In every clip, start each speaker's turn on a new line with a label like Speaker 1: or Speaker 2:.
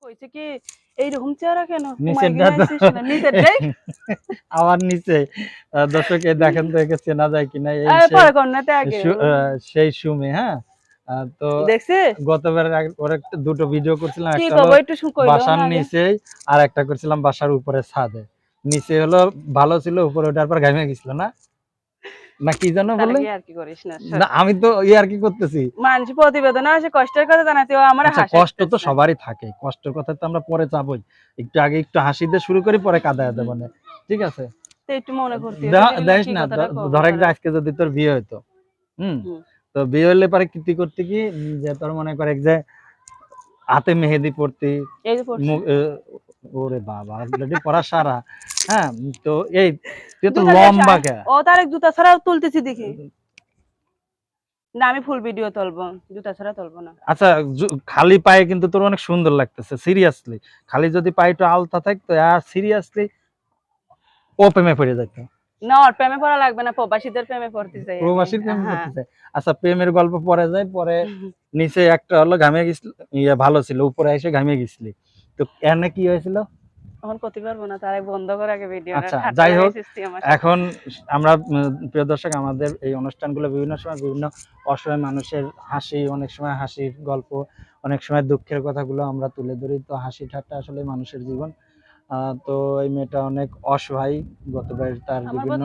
Speaker 1: কইছে কি এইরকম চেহারা কেন ঘুমাই
Speaker 2: নিচেরটা তো
Speaker 1: গিয়েছিস না নিচেরটাই
Speaker 2: আমার নিচে দর্শক এই দেখেন তো একে চেনা যায় কিনা এই
Speaker 1: পরে কন্যাতে আগে
Speaker 2: সেই সুমি, হ্যাঁ। তো
Speaker 1: দেখছিস
Speaker 2: গতবার ওর একটা দুটো ভিডিও করছিলাম,
Speaker 1: কি
Speaker 2: একটা
Speaker 1: কব
Speaker 2: হলো
Speaker 1: একটু কইলো
Speaker 2: বাসার
Speaker 1: না আগে
Speaker 2: নিচেই আর একটা করছিলাম বাসার উপরে ছাদে। নিচে হলো ভালো ছিল, উপরে ওঠার পর ঘামে গেছিল না, না কি জানো
Speaker 1: তার
Speaker 2: বলে।
Speaker 1: কি আর কি করিস না
Speaker 2: না আমি তো আর কি করতেছি।
Speaker 1: মানুষ প্রতিবেদন আসে কষ্টের কথা জানাতে আমার
Speaker 2: আচ্ছা কষ্ট তো সবারই থাকে, কষ্টের কথা তো আমরা পরে যাবই, একটু আগে একটু হাসি দিয়ে শুরু করি, পরে কাঁদায় দেবো না, ঠিক আছে।
Speaker 1: একটু মনে করতে
Speaker 2: দেখ না, ধরে আজকে যদি তোর বিয়ে হইতো, তো বিয়ে হইলে পরে কি করতে কি, যে তোর মনে করে যে হাতে মেহেদি পড়তি, ওরে বাবা অলরেডি পড়া সারা, হ্যাঁ। তো এই তুই তো লম্বা কে,
Speaker 1: ও তার জুতা ছাড়াও তুলতেছি দেখি না, আমি ফুল ভিডিও তুলবো, জুতা ছাড়া তুলবো না।
Speaker 2: আচ্ছা খালি পায়ে কিন্তু তোর অনেক সুন্দর লাগতেছে, সিরিয়াসলি। খালি যদি পায়েটা আলতা থাকতো আর সিরিয়াসলি ও প্রেমে পড়ে যেত।
Speaker 1: না ওর প্রেমে পড়া লাগবে না, প্রবাসীদের প্রেমে পড়তে চাই,
Speaker 2: প্রবাসীর প্রেমে পড়তে চাই। আচ্ছা প্রেমের গল্প পরে যায়, পরে নিচে একটা হলো ঘামিয়ে গেছিল, ইয়ে ভালো ছিল, উপরে এসে ঘামিয়ে গেছিলি, তো এনে কি হয়েছিল?
Speaker 1: এখন করতে পারবো না, তার বন্ধ করে আগে ভিডিও।
Speaker 2: আচ্ছা যাই হোক, এখন আমরা প্রিয় দর্শক আমাদের এই অনুষ্ঠানগুলো বিভিন্ন সময় বিভিন্ন অসহায় মানুষের হাসি, অনেক সময় হাসির গল্প, অনেক সময় দুঃখের কথাগুলো আমরা তুলে ধরি। তো হাসি ঠাট্টা আসলে মানুষের জীবন। তো এই মেয়েটা অনেক অসহায়, গতবার তার বিভিন্ন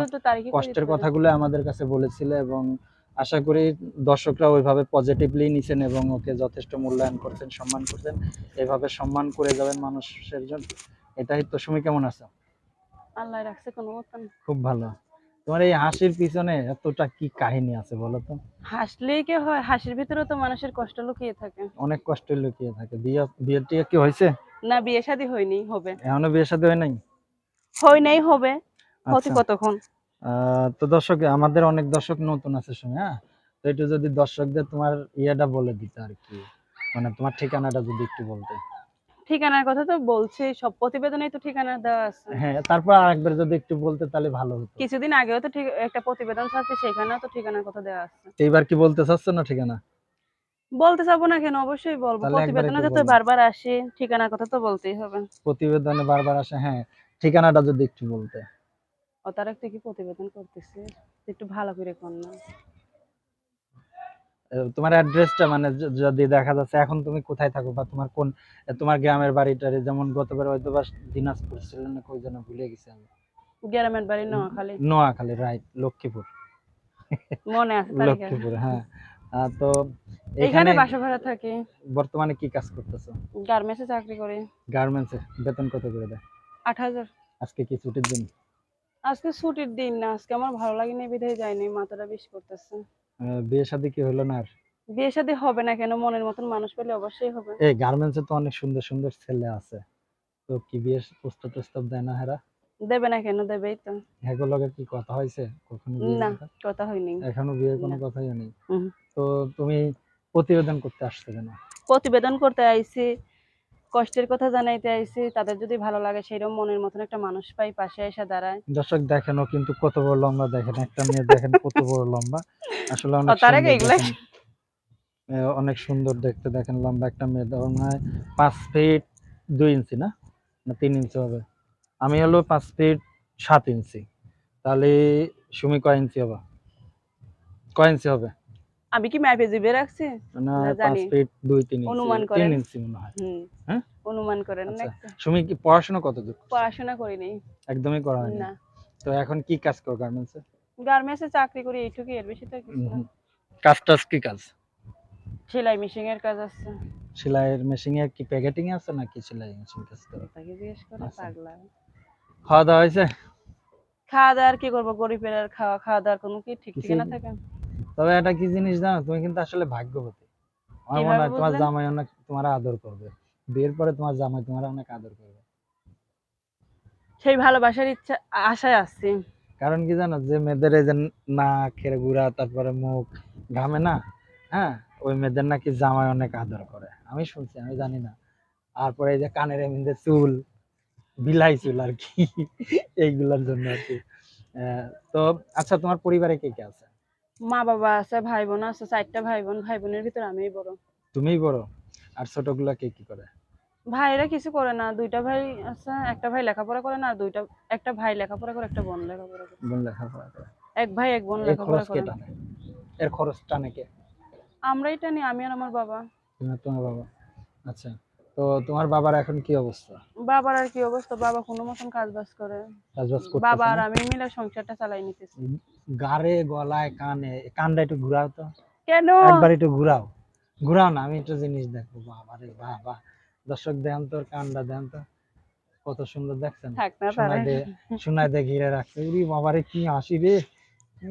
Speaker 2: কষ্টের কথাগুলো আমাদের কাছে বলেছিল, এবং আশা করি দর্শকরা ওইভাবে পজিটিভলি নিছেন এবং ওকে যথেষ্ট মূল্যায়ন করছেন, সম্মান করছেন। এভাবে সম্মান করে যাবেন মানুষের জন্য, এটাই তো। তুমি কেমন আছো?
Speaker 1: আল্লাহ রাখছে কোনো মতন।
Speaker 2: খুব ভালো। তোমার এই হাসির পিছনে এতটা কি কাহিনী আছে বলো তো?
Speaker 1: হাসলেই কি হয়, হাসির ভিতরে তো মানুষের কষ্ট লুকিয়ে থাকে,
Speaker 2: অনেক কষ্ট লুকিয়ে থাকে। বিয়ে টিয়ে কি হয়েছে?
Speaker 1: না বিয়ে শাদী হয়নি, হবে।
Speaker 2: এখনো বিয়ে শাদী হয় নাই?
Speaker 1: হয় নাই, হবে। হতে
Speaker 2: আচ্ছা
Speaker 1: কতক্ষণ।
Speaker 2: তো দর্শক আমাদের অনেক দর্শক নতুন আছে শুনে, হ্যাঁ। তো একটু যদি দর্শকদের তোমার ইয়েটা বলে দিতে আর কি, মানে তোমার ঠিকানাটা যদি একটু বলতে।
Speaker 1: ঠিকানার কথা তো বলছি, সব প্রতিবেদনেই তো ঠিকানা দেওয়া আছে।
Speaker 2: হ্যাঁ তারপর আরেকবার যদি একটু বলতে তাহলে ভালো হতো।
Speaker 1: কিছুদিন আগেও তো ঠিক একটা প্রতিবেদন ছাড়ছে, সেখানেও তো ঠিকানার কথা দেওয়া আছে।
Speaker 2: এইবার কি বলতে চাচ্ছ না ঠিকানা?
Speaker 1: বলতে চাবো না কেন, অবশ্যই বলবো।
Speaker 2: তাহলে একবার
Speaker 1: প্রতিবেদনে
Speaker 2: একটু
Speaker 1: তো
Speaker 2: বলো।
Speaker 1: বারবার আসে, ঠিকানার কথা তো বলতেই হবে।
Speaker 2: প্রতিবেদনে বারবার আসে, হ্যাঁ। ঠিকানাটা যদি একটু বলতে।
Speaker 1: ও তার একটা কি প্রতিবেদন করতেছে, একটু ভালো করে কর না।
Speaker 2: তোমার অ্যাড্রেসটা, মানে যদি দেখা যাচ্ছে এখন তুমি কোথায় থাকো, বা তোমার কোন, তোমার গ্রামের বাড়িটারে, যেমন গতবার হয়তো বা দিনাজপুর ছিল না, কই যেন ভুলে গেছি আমি।
Speaker 1: গ্রামের বাড়ি নোয়াখালী।
Speaker 2: নোয়াখালী, রাইট, লক্ষ্মীপুর।
Speaker 1: মনে আছে তারিখে।
Speaker 2: লক্ষ্মীপুর, হ্যাঁ। তো
Speaker 1: এখানে
Speaker 2: এখানে
Speaker 1: বাসা ভাড়া থাকি।
Speaker 2: বর্তমানে কি কাজ করতেছো?
Speaker 1: গার্মেন্টসে চাকরি করি।
Speaker 2: গার্মেন্টসে বেতন কত করে দেয়?
Speaker 1: ৮,০০০।
Speaker 2: আজকে কি ছুটির দিন?
Speaker 1: আজকে ছুটির দিন না, আজকে আমার ভালো লাগেনি বিধায় যাইনি, মাথাটা বেশ করতেছে।
Speaker 2: বিয়ে শাদী কি হলো না আর?
Speaker 1: বিয়ে শাদী হবে না কেন, মনের মতন মানুষ পেলে অবশ্যই হবে।
Speaker 2: এই গার্মেন্টসে তো অনেক সুন্দর সুন্দর ছেলে আছে, তো কি বিয়ের প্রস্তাব টস্তাব দেয় না হেরা?
Speaker 1: দেবে না কেন, দেবেই তো।
Speaker 2: হ্যাঁ লগে কি কথা হয়েছে কখনো বিয়ের
Speaker 1: না,
Speaker 2: কথা?
Speaker 1: কথা হয়নি।
Speaker 2: এখনো বিয়ের কোনো কথাই নেই।
Speaker 1: হুম।
Speaker 2: তো তুমি প্রতিবেদন করতে আসছো কেন?
Speaker 1: প্রতিবেদন করতে আইছি, কষ্টের কথা জানাইতে আইছি, তাদের যদি ভালো লাগে সেরকম মনের মতন একটা মানুষ পাই, পাশে এসে দাঁড়ায়।
Speaker 2: দর্শক দেখেন ও কিন্তু কত বড় লম্বা, দেখেন একটা মেয়ে দেখেন কত বড় লম্বা, আসলে অনেক
Speaker 1: তার আগে
Speaker 2: সুন্দর
Speaker 1: এগুলা
Speaker 2: দেখেন। অনেক সুন্দর দেখতে, দেখেন লম্বা একটা মেয়ে, ওর মনে হয় 5 ফিট 2 ইঞ্চি, না না 3 ইঞ্চি হবে। আমি হলো 5 ফিট 7 ইঞ্চি, তাহলে সুমি কয় ইঞ্চি হবে, কয় ইঞ্চি হবে?
Speaker 1: আমি কি ম্যাপে জিবে রাখছি
Speaker 2: না
Speaker 1: না,
Speaker 2: 5
Speaker 1: জানি।
Speaker 2: ফিট 2 3 ইঞ্চি,
Speaker 1: অনুমান
Speaker 2: 3
Speaker 1: করেন।
Speaker 2: ইঞ্চি মনে হয়। হ্যাঁ
Speaker 1: অনুমান করেন।
Speaker 2: আচ্ছা,
Speaker 1: একটা
Speaker 2: সুমি কি পড়াশোনা কতদূর?
Speaker 1: পড়াশোনা করিনি।
Speaker 2: একদমই করা হয়নি।
Speaker 1: না,
Speaker 2: তো এখন কি কাজ করো গার্মেন্টসে?
Speaker 1: গার্মেন্টসে চাকরি করি, এইটুকুই, এর বেশি তো কিছু না।
Speaker 2: কাজ টাজ কি কাজ?
Speaker 1: সেলাই মেশিং এর কাজ আছে।
Speaker 2: সেলাইয়ের মেশিং এর কি প্যাকেটিং আছে নাকি সেলাই মেশিন কাজ করো?
Speaker 1: তাকে জিজ্ঞেস করে
Speaker 2: আচ্ছা,
Speaker 1: পাগলা।
Speaker 2: খাওয়া দাওয়া হয়েছে?
Speaker 1: খাওয়া দাওয়ার কি করবো, গরিবের আর খাওয়া খাওয়া দাওয়ার কোনো কি ঠিক
Speaker 2: কিছু,
Speaker 1: ঠিকানা থাকে?
Speaker 2: তবে এটা কি জিনিস জানো, তুমি কিন্তু আসলে ভাগ্যবতী। আমার মনে
Speaker 1: কিভাবে
Speaker 2: হয় তোমার
Speaker 1: বুঝলেন?
Speaker 2: জামাই অনেক তোমার আদর করবে, বিয়ের পরে তোমার জামাই তোমার অনেক আদর করবে।
Speaker 1: সেই ভালোবাসার ইচ্ছা, আশায় আসছি।
Speaker 2: কারণ কি জানো, যে মেয়েদের এই যে নাকের গুড়া তারপরে মুখ ঘামে না, হ্যাঁ, ওই মেয়েদের নাকি জামাই অনেক আদর করে, আমি শুনছি, আমি জানি না। তারপরে এই যে কানের এমনিতে চুল, বিলাই চুল আর কি, এইগুলোর জন্য আর কি। তো আচ্ছা তোমার পরিবারে কে কে আছে?
Speaker 1: মা বাবা আছে, ভাই বোন আছে, 4টা ভাই বোন, ভাই বোনের ভিতরে আমিই বড়।
Speaker 2: তুমিই বড়? আর ছোটগুলা কে কি করে?
Speaker 1: ভাইরা কিছু করে না, দুইটা ভাই আছে, একটা ভাই লেখাপড়া করে না, আর একটা ভাই লেখাপড়া করে, একটা বোন লেখাপড়া করে।
Speaker 2: বোন লেখাপড়া করে?
Speaker 1: এক ভাই এক বোন
Speaker 2: এর
Speaker 1: লেখাপড়া
Speaker 2: খরচ কে
Speaker 1: করে।
Speaker 2: টানে? এর খরচ টানে কে?
Speaker 1: আমরাই টানি, আমি আর আমার বাবা।
Speaker 2: তুমি আর তোমার বাবা। আচ্ছা, তো তোমার বাবার এখন কি অবস্থা?
Speaker 1: বাবার আর কি অবস্থা, বাবা কোনো মতন কাজ বাজ করে।
Speaker 2: কাজবাজ
Speaker 1: বাবা
Speaker 2: করতেছে
Speaker 1: আর
Speaker 2: না?
Speaker 1: আমি মিলে সংসারটা চালাই নিতেছি।
Speaker 2: গাড়ে গলায় কানে, কানটা একটু ঘুরাও তো,
Speaker 1: কেন?
Speaker 2: একবার একটু ঘুরাও। ঘুরাও না, আমি একটু জিনিস দেখবো। বাবা রে বাবা, দর্শক দেন তোর কানটা দেন তো, কত সুন্দর দেখছেন।
Speaker 1: থাক না তারে।
Speaker 2: সোনায় দিয়ে ঘিরে রাখছে। উরি বাবারে কি হাসি রে,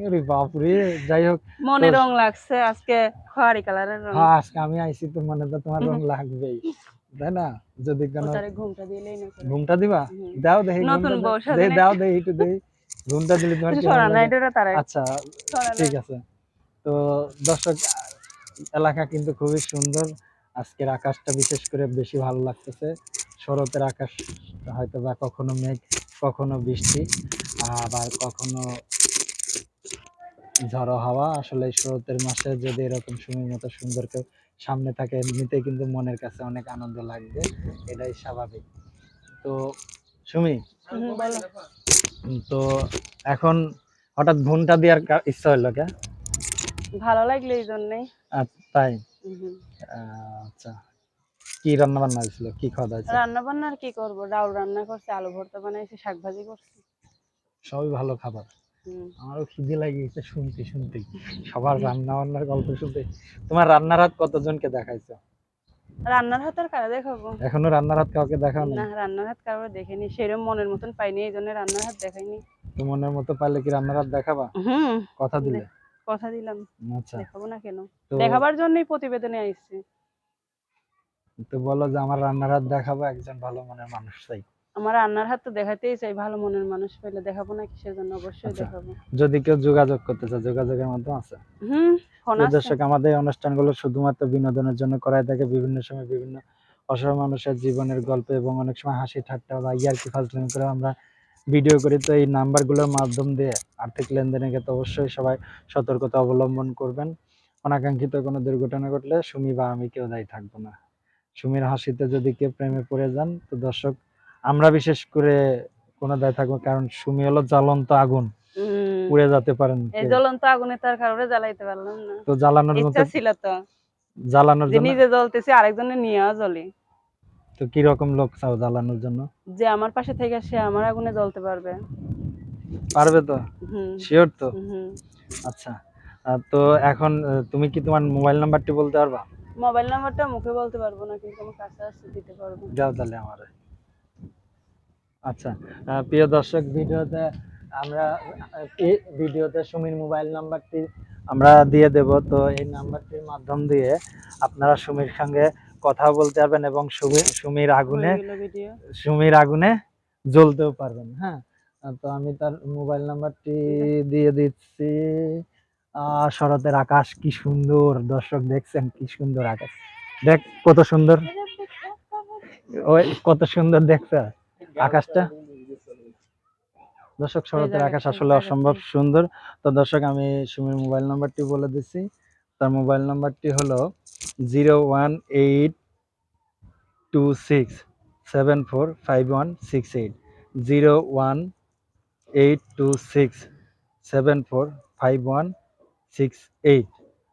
Speaker 2: ওরে বাপ রে। যাই হোক, তো
Speaker 1: মনে রং লাগছে আজকে, খয়েরি কালারের রং।
Speaker 2: হ্যাঁ, আজকে আমি আইছি তো মনে তো তোমার রং লাগবেই, তাই না? যদি কোনো
Speaker 1: ওটারে ঘুমটা দিলেই না করে।
Speaker 2: ঘুমটা দিবা,
Speaker 1: হুম।
Speaker 2: দাও দেখি
Speaker 1: নতুন
Speaker 2: ঘুমটা
Speaker 1: বউ
Speaker 2: দে,
Speaker 1: সাজনে।
Speaker 2: দাও দেখি একটু দেখি ঘুমটা দিলে তোমার
Speaker 1: একটু
Speaker 2: কেমন
Speaker 1: সরা না,
Speaker 2: লাগে।
Speaker 1: এটা তারে
Speaker 2: আচ্ছা,
Speaker 1: সরা না।
Speaker 2: ঠিক আছে। তো দর্শক, এলাকা কিন্তু খুবই সুন্দর। আজকের আকাশটা বিশেষ করে বেশি ভালো লাগতেছে। শরতের আকাশ, হয়তো বা কখনো মেঘ, কখনো বৃষ্টি, আবার কখনো ঝড়ো হাওয়া। আসলে এই শরতের মাসে যদি এরকম সুমির মতো সুন্দর কেউ সামনে থাকে, এমনিতে কিন্তু মনের কাছে অনেক আনন্দ লাগবে, এটাই স্বাভাবিক। তো সুমি,
Speaker 1: বলো।
Speaker 2: তো এখন হঠাৎ ঘুমটা দেওয়ার ইচ্ছা হলো কে?
Speaker 1: ভালো লাগলে এই জন্যই।
Speaker 2: তাই?
Speaker 1: হুম।
Speaker 2: আচ্ছা, কি রান্না বান্না হয়েছিল, কি খাওয়া দাওয়া হয়েছে?
Speaker 1: রান্না বান্না আর কি করবো, ডাউল রান্না করছি, আলু ভর্তা বানাইছি, শাক ভাজি করছি।
Speaker 2: সবই ভালো খাবার।
Speaker 1: হুম।
Speaker 2: আমারও খিদে লাগে গেছে শুনতে শুনতে, সবার রান্না বান্নার গল্প শুনতে। তোমার রান্নার হাত কতজনকে দেখাইছো?
Speaker 1: রান্নার হাত আর কারা দেখাবো?
Speaker 2: এখনো রান্নার হাত কাউকে দেখাও নাই?
Speaker 1: না, রান্নার হাত কারোর দেখিনি, সেরকম মনের মতন পাইনি, এই জন্য রান্নার হাত দেখাইনি।
Speaker 2: তো মনের মতো পারলে কি রান্নার হাত দেখাবা?
Speaker 1: হুম।
Speaker 2: কথা দিলে?
Speaker 1: কথা দিলাম।
Speaker 2: আচ্ছা,
Speaker 1: দেখাবো না কেন?
Speaker 2: তো
Speaker 1: দেখাবার জন্যই প্রতিবেদনে আইছি।
Speaker 2: তো বলো যে আমার রান্নার হাত দেখাবো, একজন ভালো মনের মানুষ চাই।
Speaker 1: আমার রান্নার হাত তো দেখাতেই চাই, ভালো মনের মানুষ পেলে দেখাবো না কিসের জন্য, অবশ্যই
Speaker 2: আচ্ছা,
Speaker 1: দেখাবো।
Speaker 2: যদি কেউ যোগাযোগ করতে চায়, যোগাযোগের মাধ্যম আছে?
Speaker 1: হুম। ফোন
Speaker 2: প্রিয়
Speaker 1: আছে।
Speaker 2: দর্শক, আমাদের এই অনুষ্ঠানগুলো শুধুমাত্র বিনোদনের জন্য করাই থাকে। বিভিন্ন সময় বিভিন্ন অসহায় মানুষের জীবনের গল্প এবং অনেক সময় হাসি ঠাট্টা বা ইয়ার্কি ফাজলামি করে আমরা ভিডিও করি। তো এই নাম্বারগুলোর মাধ্যম দিয়ে আর্থিক লেনদেনের ক্ষেত্রে অবশ্যই সবাই সতর্কতা অবলম্বন করবেন। অনাকাঙ্ক্ষিত কোনো দুর্ঘটনা ঘটলে সুমি বা আমি কেউ দায়ী থাকবো না। সুমির হাসিতে যদি কেউ প্রেমে পড়ে যান, তো দর্শক, আমরা বিশেষ করে কোনো দায় থাকবো, কারণ সুমি হলো জ্বলন্ত আগুন,
Speaker 1: হুম।
Speaker 2: পুড়ে যেতে পারেন
Speaker 1: এই
Speaker 2: কেউ।
Speaker 1: জ্বলন্ত আগুনে তার কারোরে জ্বালাইতে পারলাম না।
Speaker 2: তো জ্বালানোর মতো,
Speaker 1: ইচ্ছা ছিল তো,
Speaker 2: জ্বালানোর
Speaker 1: যে
Speaker 2: জন্য
Speaker 1: নিজে জ্বলতেছি আরেকজনের নিয়েও জ্বলি।
Speaker 2: তো কিরকম লোক চাও জ্বালানোর জন্য?
Speaker 1: যে আমার পাশে থেকে সে আমার আগুনে জ্বলতে পারবে।
Speaker 2: পারবে তো?
Speaker 1: হুম।
Speaker 2: শিওর তো?
Speaker 1: হুম।
Speaker 2: আচ্ছা, তো এখন তুমি কি তোমার মোবাইল নাম্বারটি বলতে পারবা?
Speaker 1: মোবাইল নাম্বারটা মুখে বলতে পারবো না, কিন্তু আমার কাছে আছে, দিতে পারবো।
Speaker 2: দাও তাহলে আমারে। আচ্ছা, প্রিয় দর্শক, ভিডিওতে আমরা এই ভিডিওতে সুমির মোবাইল নাম্বারটি আমরা দিয়ে দেব। তো এই নাম্বারটির মাধ্যম দিয়ে আপনারা সুমির সঙ্গে কথা বলতে পারবেন এবং সুমির আগুনে,
Speaker 1: হয়ে গেল ভিডিও।
Speaker 2: সুমির আগুনে জ্বলতেও পারবেন। হ্যাঁ, তো আমি তার মোবাইল নাম্বারটি দিয়ে দিচ্ছি। শরতের আকাশ কি সুন্দর, দর্শক দেখছেন কি সুন্দর আকাশ, দেখ কত সুন্দর, ওই কত সুন্দর দেখছে আকাশটা। দর্শক,
Speaker 1: এই
Speaker 2: শরতের আকাশ
Speaker 1: জায়গাটা,
Speaker 2: আসলে অসম্ভব সুন্দর। তো দর্শক, আমি সুমির মোবাইল নাম্বারটি বলে দিচ্ছি। তার মোবাইল নাম্বারটি হলো 01826745168, 01826745168,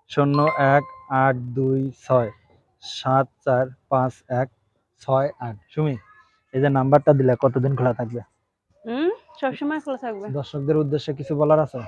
Speaker 2: 018267456168। সুমি, এই যে নাম্বারটা দিলে কতদিন খোলা থাকবে?
Speaker 1: হুম। সবসময় খোলা থাকবে।
Speaker 2: দর্শকদের উদ্দেশ্যে কিছু বলার আছে?